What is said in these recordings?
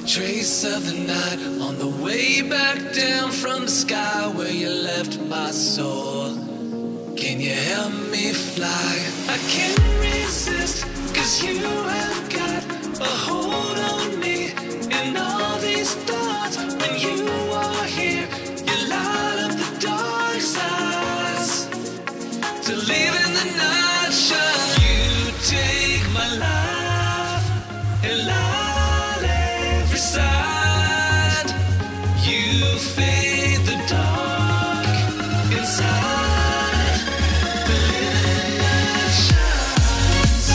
trace of the night on the way back down from the sky where you left my soul. Can you help me fly? I can't resist, 'cause you have got a hold on me. And all these thoughts, when you are here, you light up the dark sides to live in the night shine. You take my life and light every side. You fade the dark inside. The living light shines.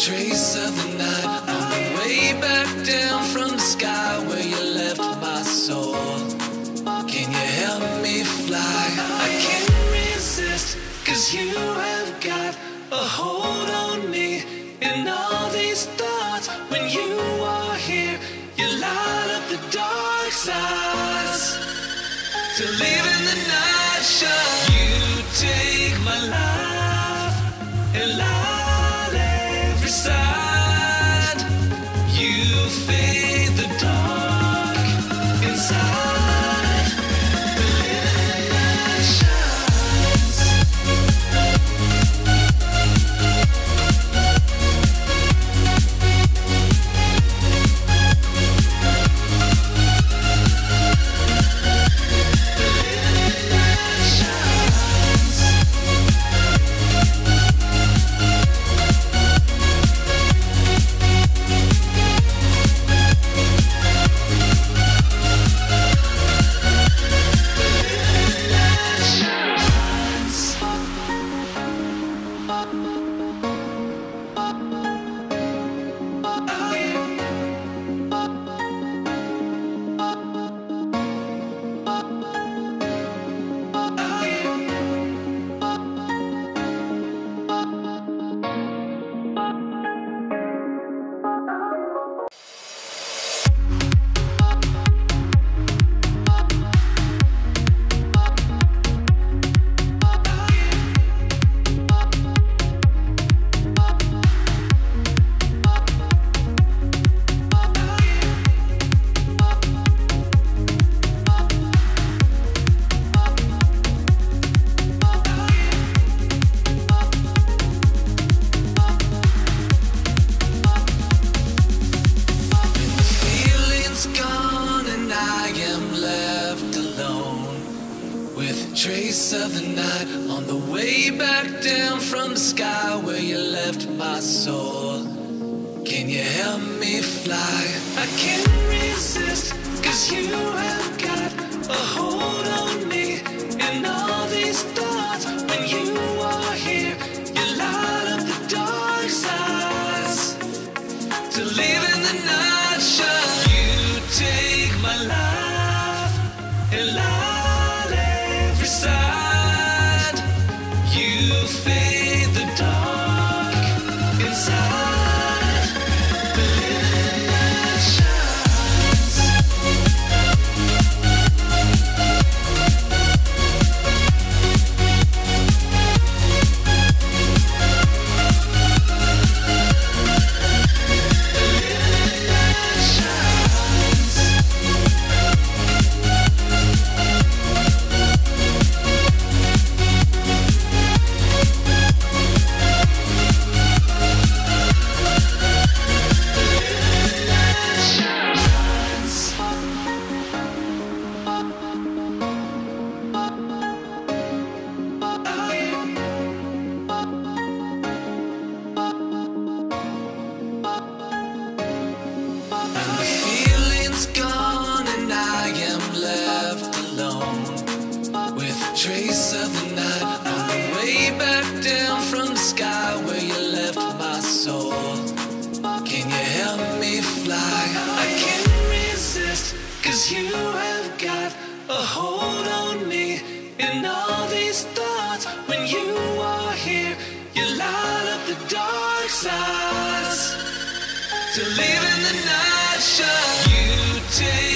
Trace of the night on the way back down from the sky where you left my soul. Can you help me fly? I can't resist, 'cause you have got a hold on me. And all these thoughts, when you are here, you light up the dark sides to live in the night shine. You take my life and light every side. You fade the dark inside. The living light shines. Trace of the night on the way back down from the sky where you left my soul. Can you help me fly? I can't resist, 'cause you have got a hold on me. And all these thoughts, when you are here, you light up the dark sides to live in the night shine. You take my life and light every side. You fade the dark inside. The living light shines. The living light shines. trace of the night on the way back down from the sky where you left my soul. Can you help me fly? I can't resist, 'cause you have got a hold on me. And all these thoughts, when you are here, you light up the dark sides to live in the night shine. You take